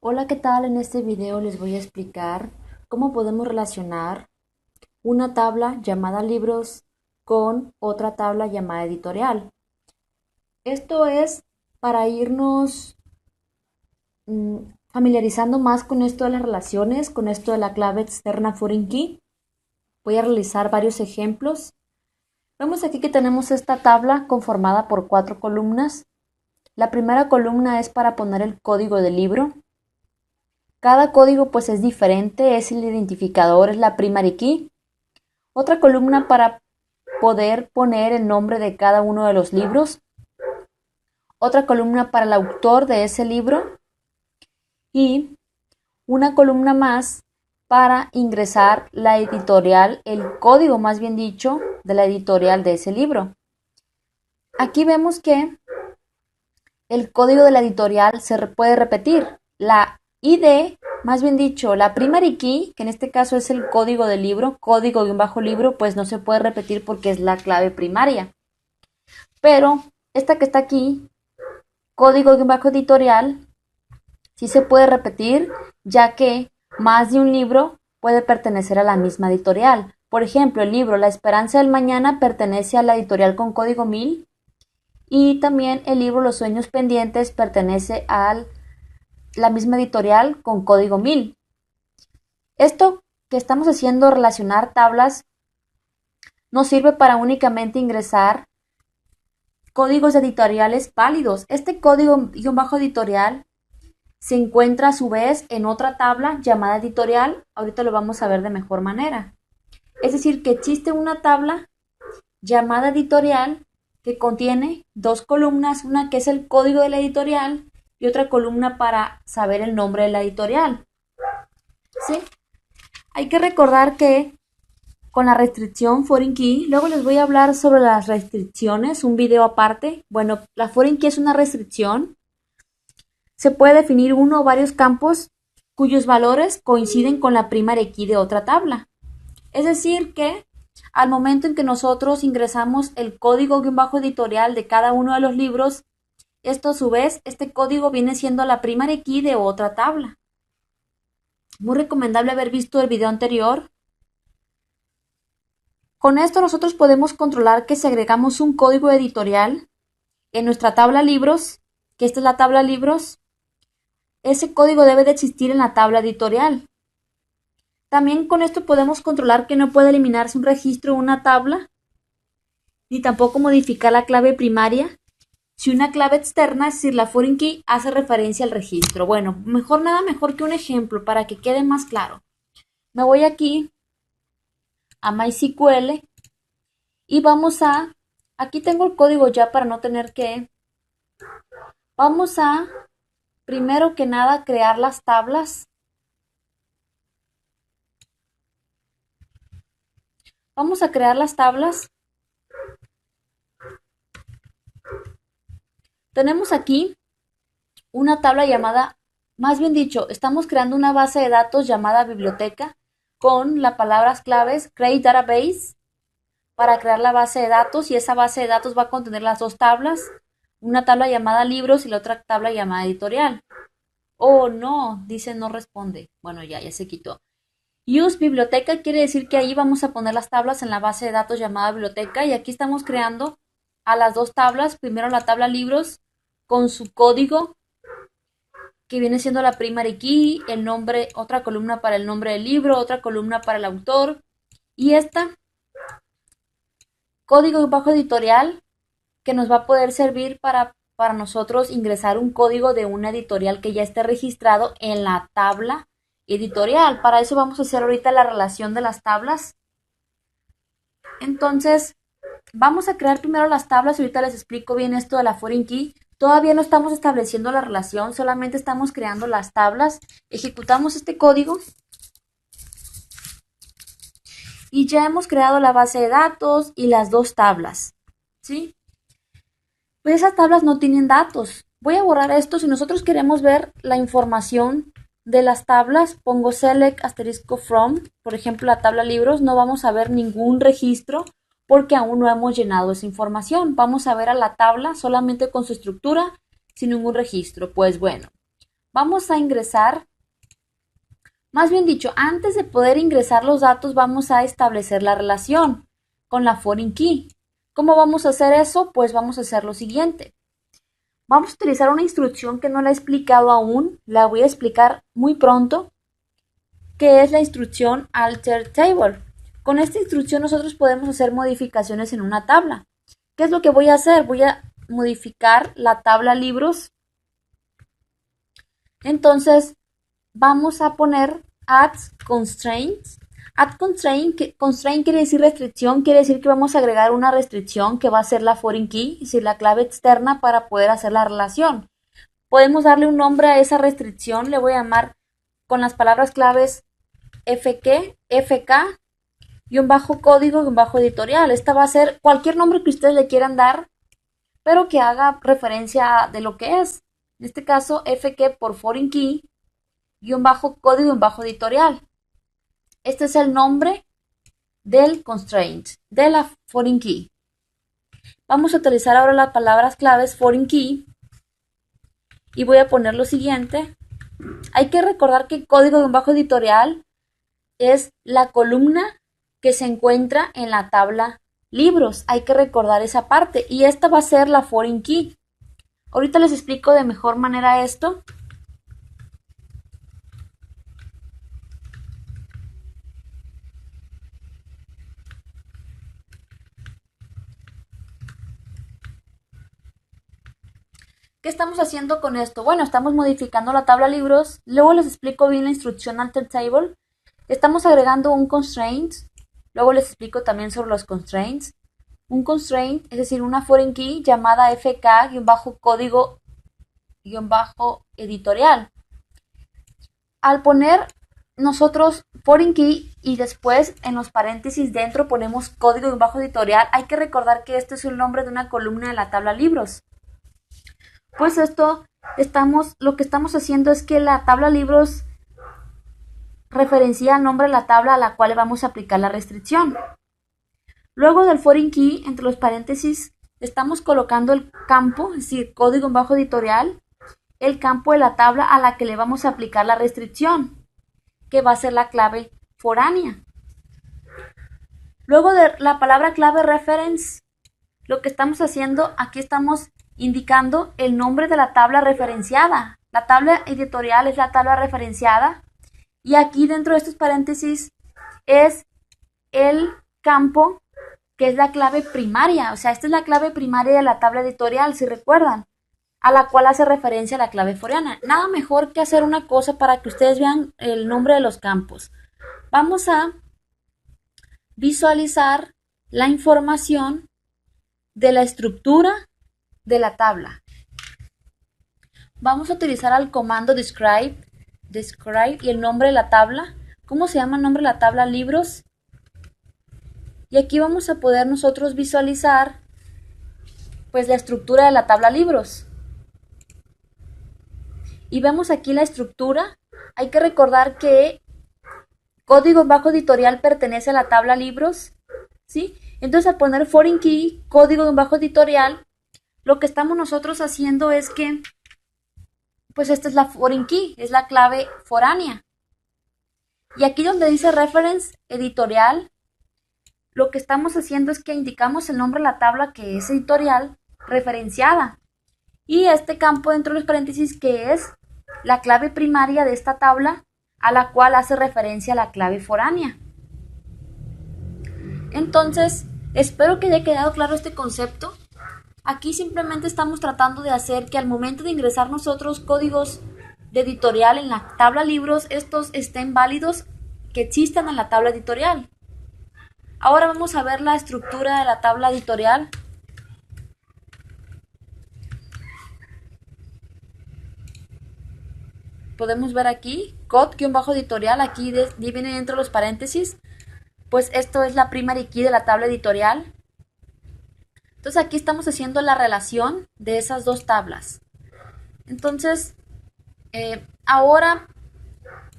Hola, ¿qué tal? En este video les voy a explicar cómo podemos relacionar una tabla llamada libros con otra tabla llamada editorial. Esto es para irnos familiarizando más con esto de las relaciones, con esto de la clave externa foreign key. Voy a realizar varios ejemplos. Vemos aquí que tenemos esta tabla conformada por 4 columnas. La primera columna es para poner el código del libro. Cada código pues es diferente, es el identificador, es la primary key. Otra columna para poder poner el nombre de cada uno de los libros. Otra columna para el autor de ese libro. Y una columna más para ingresar la editorial, el código más bien dicho, de la editorial de ese libro. Aquí vemos que el código de la editorial se puede repetir. La ID, más bien dicho, la primary key, que en este caso es el código del libro, código-libro, pues no se puede repetir porque es la clave primaria. Pero esta que está aquí, código-editorial, sí se puede repetir, ya que más de un libro puede pertenecer a la misma editorial. Por ejemplo, el libro La Esperanza del Mañana pertenece a la editorial con código 1000 y también el libro Los Sueños Pendientes pertenece a la misma editorial con código 1000. Esto que estamos haciendo, relacionar tablas, nos sirve para únicamente ingresar códigos editoriales válidos. Este código-editorial se encuentra a su vez en otra tabla llamada editorial. Ahorita lo vamos a ver de mejor manera. Es decir, que existe una tabla llamada editorial que contiene dos columnas, una que es el código de la editorial y otra columna para saber el nombre de la editorial. ¿Sí? Hay que recordar que con la restricción foreign key, luego les voy a hablar sobre las restricciones, un video aparte. Bueno, la foreign key es una restricción. Se puede definir uno o varios campos cuyos valores coinciden con la primary key de otra tabla. Es decir que al momento en que nosotros ingresamos el código-editorial de cada uno de los libros, esto a su vez, este código viene siendo la primary key de otra tabla. Muy recomendable haber visto el video anterior. Con esto nosotros podemos controlar que si agregamos un código editorial en nuestra tabla libros, que esta es la tabla libros, ese código debe de existir en la tabla editorial. También con esto podemos controlar que no puede eliminarse un registro o una tabla, ni tampoco modificar la clave primaria si una clave externa, es decir, la foreign key, hace referencia al registro. Bueno, nada mejor que un ejemplo para que quede más claro. Me voy aquí a MySQL y aquí tengo el código ya para no tener que, vamos a, primero que nada, crear las tablas. Vamos a crear las tablas. Tenemos aquí una tabla llamada, más bien dicho, estamos creando una base de datos llamada biblioteca con las palabras claves create database para crear la base de datos, y esa base de datos va a contener las dos tablas, una tabla llamada libros y la otra tabla llamada editorial. Oh, no, dice no responde. Bueno, ya se quitó. Use biblioteca quiere decir que ahí vamos a poner las tablas en la base de datos llamada biblioteca, y aquí estamos creando a las dos tablas. Primero la tabla libros con su código que viene siendo la primary key, el nombre, otra columna para el nombre del libro, otra columna para el autor, y esta código bajo editorial que nos va a poder servir para nosotros ingresar un código de una editorial que ya esté registrado en la tabla editorial. Para eso vamos a hacer ahorita la relación de las tablas. Entonces, vamos a crear primero las tablas. Ahorita les explico bien esto de la foreign key. Todavía no estamos estableciendo la relación, solamente estamos creando las tablas. Ejecutamos este código y ya hemos creado la base de datos y las dos tablas, ¿sí? Pues esas tablas no tienen datos. Voy a borrar esto. Si nosotros queremos ver la información de las tablas, pongo select asterisco from, por ejemplo la tabla libros, no vamos a ver ningún registro porque aún no hemos llenado esa información. Vamos a ver a la tabla solamente con su estructura, sin ningún registro. Pues bueno, vamos a ingresar, más bien dicho, antes de poder ingresar los datos, vamos a establecer la relación con la foreign key. ¿Cómo vamos a hacer eso? Pues vamos a hacer lo siguiente. Vamos a utilizar una instrucción que no la he explicado aún, la voy a explicar muy pronto, que es la instrucción alter table. Con esta instrucción nosotros podemos hacer modificaciones en una tabla. ¿Qué es lo que voy a hacer? Voy a modificar la tabla libros. Entonces vamos a poner add constraints. Add constraint quiere decir restricción, quiere decir que vamos a agregar una restricción que va a ser la foreign key, es decir, la clave externa para poder hacer la relación. Podemos darle un nombre a esa restricción, le voy a llamar con las palabras claves FK, y un bajo código y un bajo editorial. Esta va a ser cualquier nombre que ustedes le quieran dar, pero que haga referencia de lo que es. En este caso, FK por foreign key, y un bajo código y un bajo editorial. Este es el nombre del constraint, de la foreign key. Vamos a utilizar ahora las palabras claves foreign key y voy a poner lo siguiente. Hay que recordar que código de un bajo editorial es la columna que se encuentra en la tabla libros. Hay que recordar esa parte y esta va a ser la foreign key. Ahorita les explico de mejor manera esto. ¿Qué estamos haciendo con esto? Bueno, estamos modificando la tabla libros. Luego les explico bien la instrucción alter table. Estamos agregando un constraint. Luego les explico también sobre los constraints. Un constraint, es decir, una foreign key llamada FK-código-editorial. Al poner nosotros foreign key y después en los paréntesis dentro ponemos código-editorial, hay que recordar que este es el nombre de una columna de la tabla libros. Pues lo que estamos haciendo es que la tabla libros referencia el nombre de la tabla a la cual le vamos a aplicar la restricción. Luego del foreign key, entre los paréntesis, estamos colocando el campo, es decir, código en bajo editorial, el campo de la tabla a la que le vamos a aplicar la restricción, que va a ser la clave foránea. Luego de la palabra clave reference, lo que estamos haciendo, aquí estamos indicando el nombre de la tabla referenciada. La tabla editorial es la tabla referenciada y aquí dentro de estos paréntesis es el campo que es la clave primaria. O sea, esta es la clave primaria de la tabla editorial, si recuerdan, a la cual hace referencia la clave foreana. Nada mejor que hacer una cosa para que ustedes vean el nombre de los campos. Vamos a visualizar la información de la estructura de la tabla. Vamos a utilizar el comando describe y el nombre de la tabla. ¿Cómo se llama el nombre de la tabla? Libros. Y aquí vamos a poder nosotros visualizar pues la estructura de la tabla libros. Y vemos aquí la estructura. Hay que recordar que código bajo editorial pertenece a la tabla libros, ¿sí? Entonces al poner foreign key, código bajo editorial, lo que estamos nosotros haciendo es que, pues esta es la foreign key, es la clave foránea. Y aquí donde dice reference editorial, lo que estamos haciendo es que indicamos el nombre de la tabla que es editorial referenciada. Y este campo dentro de los paréntesis que es la clave primaria de esta tabla a la cual hace referencia la clave foránea. Entonces, espero que haya quedado claro este concepto. Aquí simplemente estamos tratando de hacer que al momento de ingresar nosotros códigos de editorial en la tabla libros, estos estén válidos, que existan en la tabla editorial. Ahora vamos a ver la estructura de la tabla editorial. Podemos ver aquí, code-editorial, aquí viene dentro de los paréntesis, pues esto es la primary key de la tabla editorial. Entonces aquí estamos haciendo la relación de esas dos tablas. Entonces, ahora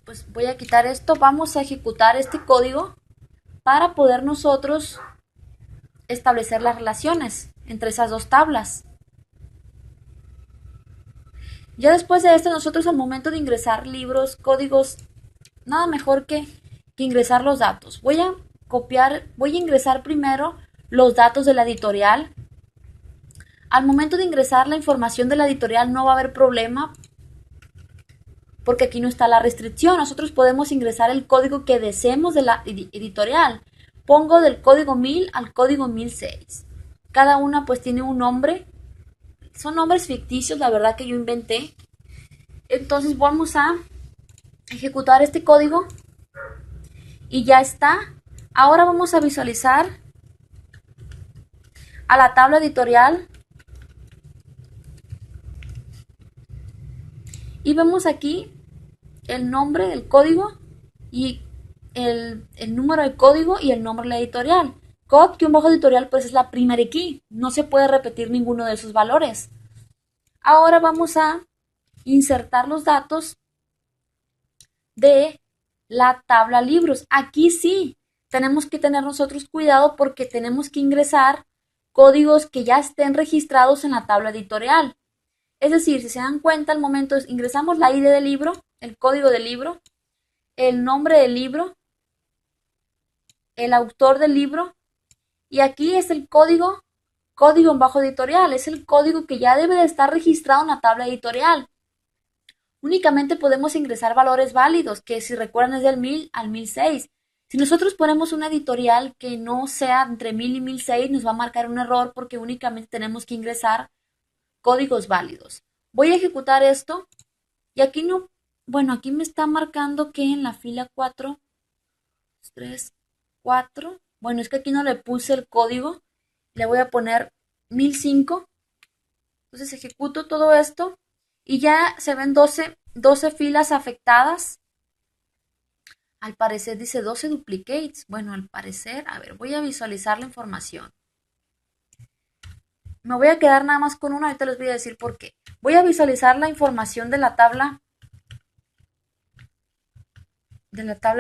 pues voy a quitar esto, vamos a ejecutar este código para poder nosotros establecer las relaciones entre esas dos tablas. Ya después de esto, nosotros al momento de ingresar libros, códigos, nada mejor que ingresar los datos. Voy a ingresar primero los datos de la editorial. Al momento de ingresar la información de la editorial no va a haber problema porque aquí no está la restricción. Nosotros podemos ingresar el código que deseemos de la editorial. Pongo del código 1000 al código 1006. Cada una pues tiene un nombre. Son nombres ficticios, la verdad que yo inventé. Entonces vamos a ejecutar este código y ya está. Ahora vamos a visualizar a la tabla editorial y vemos aquí el nombre del código y el número de código y el nombre de la editorial. Code-editorial pues es la primary key, no se puede repetir ninguno de esos valores. Ahora vamos a insertar los datos de la tabla libros. Aquí sí tenemos que tener nosotros cuidado porque tenemos que ingresar códigos que ya estén registrados en la tabla editorial. Es decir, si se dan cuenta, al momento ingresamos la ID del libro, el código del libro, el nombre del libro, el autor del libro, y aquí es el código en bajo editorial, es el código que ya debe de estar registrado en la tabla editorial. Únicamente podemos ingresar valores válidos, que si recuerdan es del 1000 al 1006. Si nosotros ponemos una editorial que no sea entre 1000 y 1006, nos va a marcar un error porque únicamente tenemos que ingresar códigos válidos. Voy a ejecutar esto y aquí no, bueno, aquí me está marcando que en la fila 4, 3, 4, bueno, es que aquí no le puse el código, le voy a poner 1005. Entonces ejecuto todo esto y ya se ven 12 filas afectadas. Al parecer dice 12 duplicates. Bueno, al parecer, a ver, voy a visualizar la información. Me voy a quedar nada más con una, ahorita les voy a decir por qué. Voy a visualizar la información de la tabla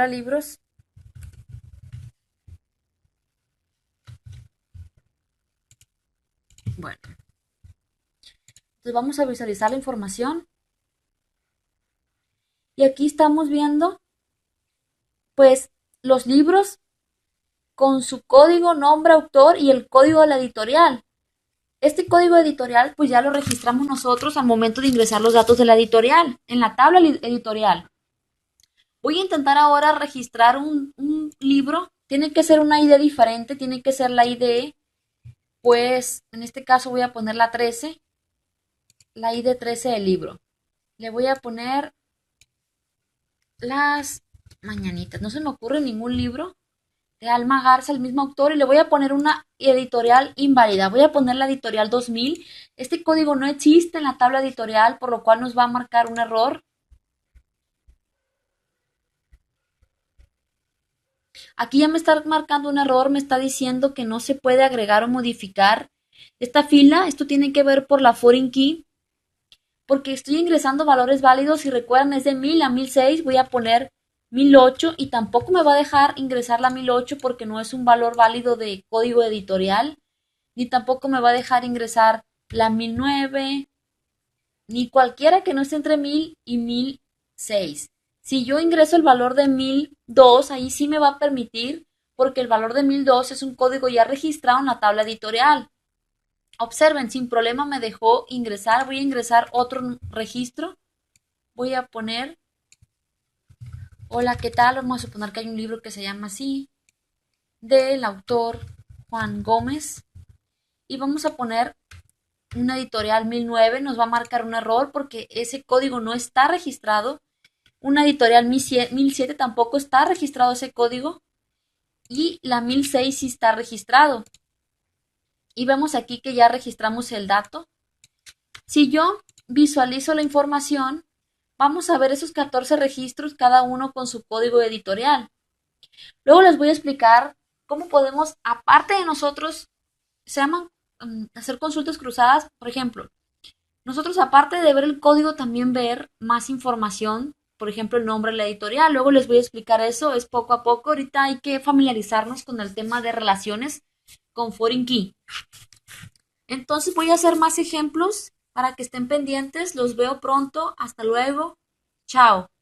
libros. Bueno, entonces vamos a visualizar la información. Y aquí estamos viendo, pues, los libros con su código, nombre, autor y el código de la editorial. Este código editorial, pues ya lo registramos nosotros al momento de ingresar los datos de la editorial, en la tabla editorial. Voy a intentar ahora registrar un libro. Tiene que ser una ID diferente, tiene que ser la ID, pues en este caso voy a poner la 13, la ID 13 del libro. Le voy a poner las mañanitas. No se me ocurre ningún libro de Alma Garza, el mismo autor, y le voy a poner una editorial inválida. Voy a poner la editorial 2000. Este código no existe en la tabla editorial, por lo cual nos va a marcar un error. Aquí ya me está marcando un error, me está diciendo que no se puede agregar o modificar esta fila. Esto tiene que ver por la foreign key, porque estoy ingresando valores válidos. Si recuerdan, es de 1000 a 1006. Voy a poner 1008 y tampoco me va a dejar ingresar la 1008 porque no es un valor válido de código editorial, ni tampoco me va a dejar ingresar la 1009, ni cualquiera que no esté entre 1000 y 1006. Si yo ingreso el valor de 1002, ahí sí me va a permitir, porque el valor de 1002 es un código ya registrado en la tabla editorial. Observen, sin problema me dejó ingresar. Voy a ingresar otro registro. Voy a poner, hola, ¿qué tal? Vamos a suponer que hay un libro que se llama así, del autor Juan Gómez. Y vamos a poner una editorial 1009, nos va a marcar un error porque ese código no está registrado. Una editorial 1007 tampoco está registrado ese código. Y la 1006 sí está registrado. Y vemos aquí que ya registramos el dato. Si yo visualizo la información, vamos a ver esos 14 registros, cada uno con su código editorial. Luego les voy a explicar cómo podemos, aparte de nosotros, se llaman hacer consultas cruzadas. Por ejemplo, nosotros aparte de ver el código, también ver más información, por ejemplo, el nombre de la editorial. Luego les voy a explicar eso, es poco a poco. Ahorita hay que familiarizarnos con el tema de relaciones con foreign key. Entonces voy a hacer más ejemplos para que estén pendientes. Los veo pronto. Hasta luego. Chao.